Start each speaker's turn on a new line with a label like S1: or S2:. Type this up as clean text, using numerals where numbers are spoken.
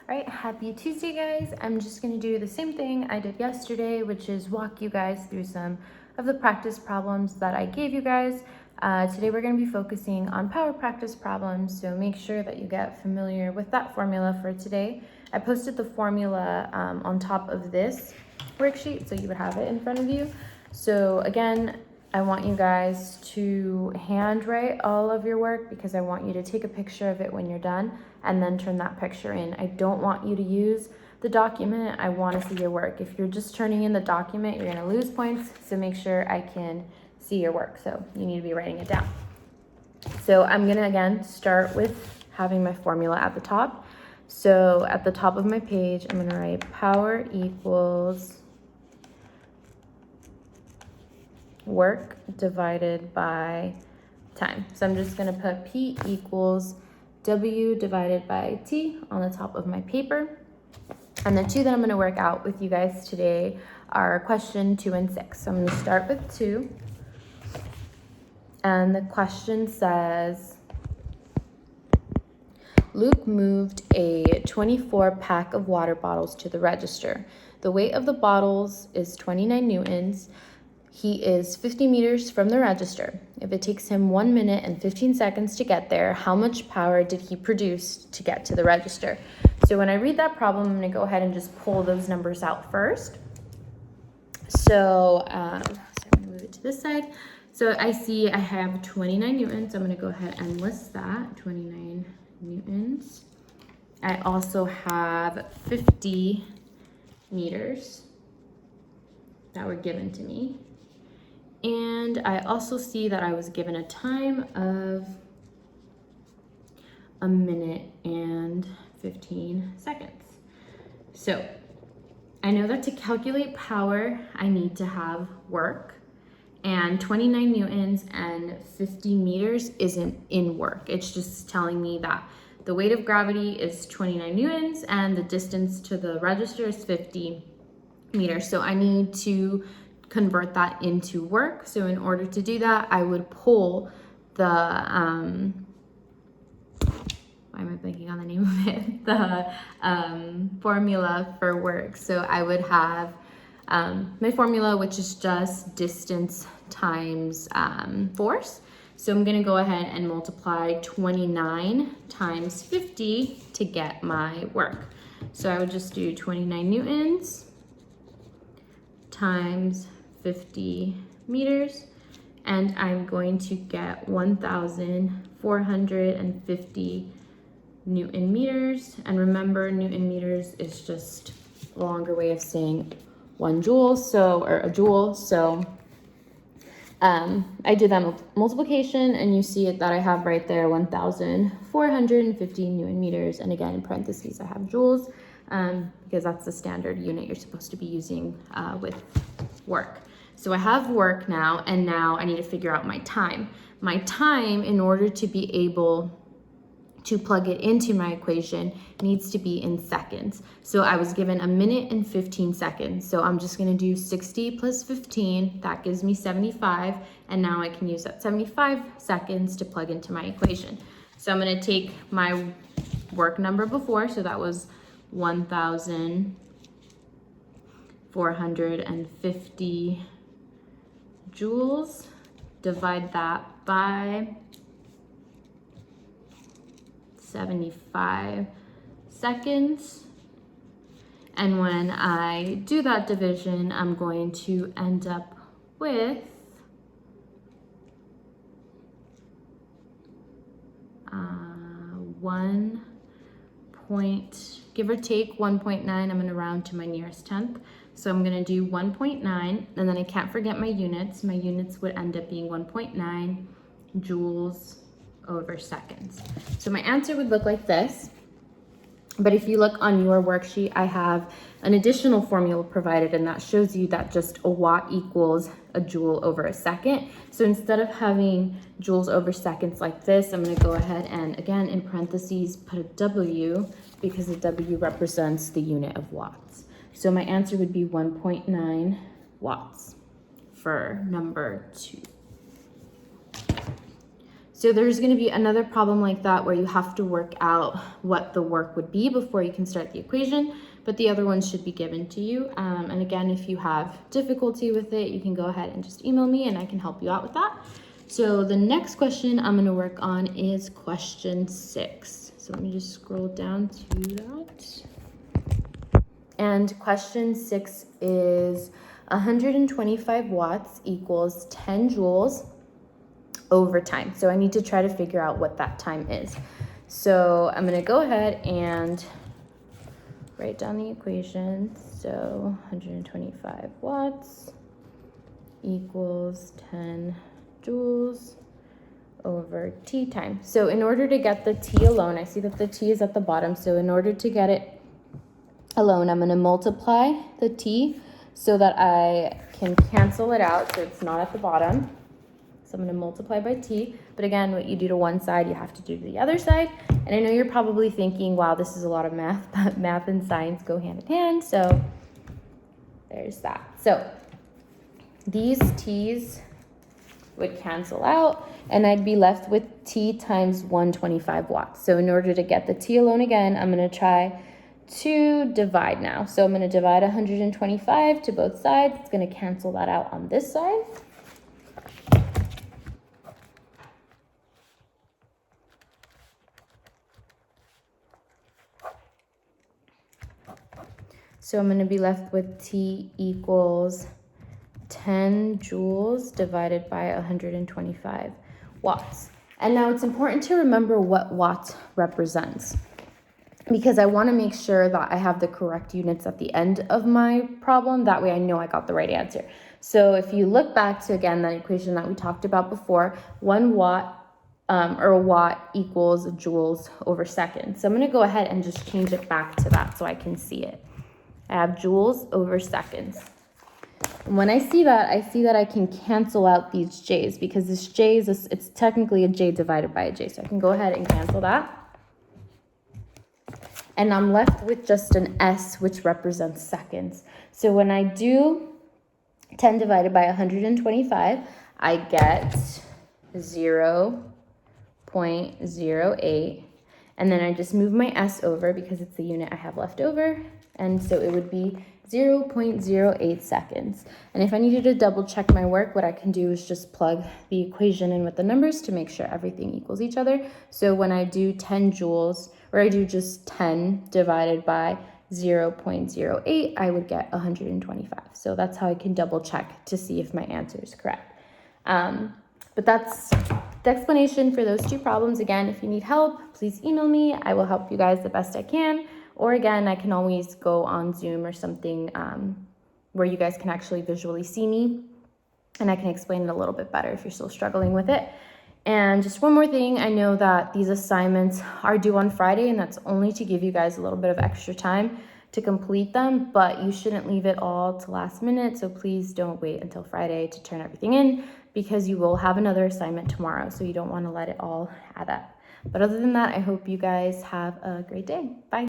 S1: All right, happy Tuesday, guys. I'm just gonna do the same thing I did yesterday, which is walk you guys through some of the practice problems that I gave you guys. Today we're gonna be focusing on power practice problems, so make sure that you get familiar with that formula for today. I posted the formula on top of this worksheet, so you would have it in front of you. So again, I want you guys to handwrite all of your work because I want you to take a picture of it when you're done and then turn that picture in. I don't want you to use the document. I want to see your work. If you're just turning in the document, you're going to lose points. So make sure I can see your work. So you need to be writing it down. So I'm going to again start with having my formula at the top. So at the top of my page, I'm going to write power equals work divided by time. So I'm just going to put P equals W divided by T on the top of my paper. And the two that I'm going to work out with you guys today are question 2 and 6. So I'm going to start with 2. And the question says, Luke moved a 24 pack of water bottles to the register. The weight of the bottles is 29 newtons. He is 50 meters from the register. If it takes him 1 minute and 15 seconds to get there, how much power did he produce to get to the register? So when I read that problem, I'm going to go ahead and just pull those numbers out first. So I'm going to move it to this side. So I see I have 29 newtons. I'm going to go ahead and list that, 29 newtons. I also have 50 meters that were given to me. And I also see that I was given a time of 1 minute and 15 seconds. So I know that to calculate power, I need to have work. And 29 newtons and 50 meters isn't in work. It's just telling me that the weight of gravity is 29 newtons and the distance to the register is 50 meters. So I need to convert that into work. So in order to do that, I would pull the, why am I blanking on the name of it? The formula for work. So I would have my formula, which is just distance times force. So I'm gonna go ahead and multiply 29 times 50 to get my work. So I would just do 29 newtons times 50 meters, and I'm going to get 1,450 Newton meters. And remember, Newton meters is just a longer way of saying 1 joule, or a joule. So I did that multiplication, and you see it that I have right there 1,450 Newton meters. And again, in parentheses, I have joules because that's the standard unit you're supposed to be using with work. So I have work now, and now I need to figure out my time. My time, in order to be able to plug it into my equation, needs to be in seconds. So I was given 1 minute and 15 seconds. So I'm just gonna do 60 plus 15, that gives me 75. And now I can use that 75 seconds to plug into my equation. So I'm gonna take my work number before, so that was 1,450 joules, divide that by 75 seconds. And when I do that division, I'm going to end up with give or take 1.9. I'm going to round to my nearest tenth. So I'm going to do 1.9, and then I can't forget my units. My units would end up being 1.9 joules over seconds. So my answer would look like this. But if you look on your worksheet, I have an additional formula provided, and that shows you that just a watt equals a joule over a second. So instead of having joules over seconds like this, I'm going to go ahead and, again, in parentheses, put a W because the W represents the unit of watts. So my answer would be 1.9 watts for number 2. So there's going to be another problem like that where you have to work out what the work would be before you can start the equation, but the other ones should be given to you. And again, if you have difficulty with it, you can go ahead and just email me and I can help you out with that. So the next question I'm going to work on is question 6. So let me just scroll down to that. And question 6 is 125 watts equals 10 joules over time. So I need to try to figure out what that time is. So I'm going to go ahead and write down the equation. So 125 watts equals 10 joules over T time. So in order to get the T alone, I see that the T is at the bottom. So in order to get it alone, I'm going to multiply the T so that I can cancel it out so it's not at the bottom. So I'm going to multiply by T, but again, what you do to one side, you have to do to the other side. And I know you're probably thinking, wow, this is a lot of math, but math and science go hand in hand. So there's that. So these T's would cancel out and I'd be left with T times 125 watts. So in order to get the T alone again, I'm going to try to divide now. So I'm going to divide 125 to both sides. It's going to cancel that out on this side. So I'm going to be left with T equals 10 joules divided by 125 watts. And now it's important to remember what watts represents, because I want to make sure that I have the correct units at the end of my problem. That way I know I got the right answer. So if you look back to, again, that equation that we talked about before, 1 watt or a watt equals joules over second. So I'm going to go ahead and just change it back to that so I can see it. I have joules over seconds. And when I see that I can cancel out these J's, because this J is, it's technically a J divided by a J. So I can go ahead and cancel that. And I'm left with just an S, which represents seconds. So when I do 10 divided by 125, I get 0.08. And then I just move my S over because it's the unit I have left over. And so it would be 0.08 seconds. And if I needed to double check my work, what I can do is just plug the equation in with the numbers to make sure everything equals each other. So when I do 10 joules, or I do just 10 divided by 0.08, I would get 125. So that's how I can double check to see if my answer is correct. But that's the explanation for those two problems. Again, if you need help, please email me. I will help you guys the best I can. Or again, I can always go on Zoom or something where you guys can actually visually see me, and I can explain it a little bit better if you're still struggling with it. And just one more thing, I know that these assignments are due on Friday, and that's only to give you guys a little bit of extra time to complete them, but you shouldn't leave it all to last minute. So please don't wait until Friday to turn everything in, because you will have another assignment tomorrow. So you don't want to let it all add up. But other than that, I hope you guys have a great day. Bye.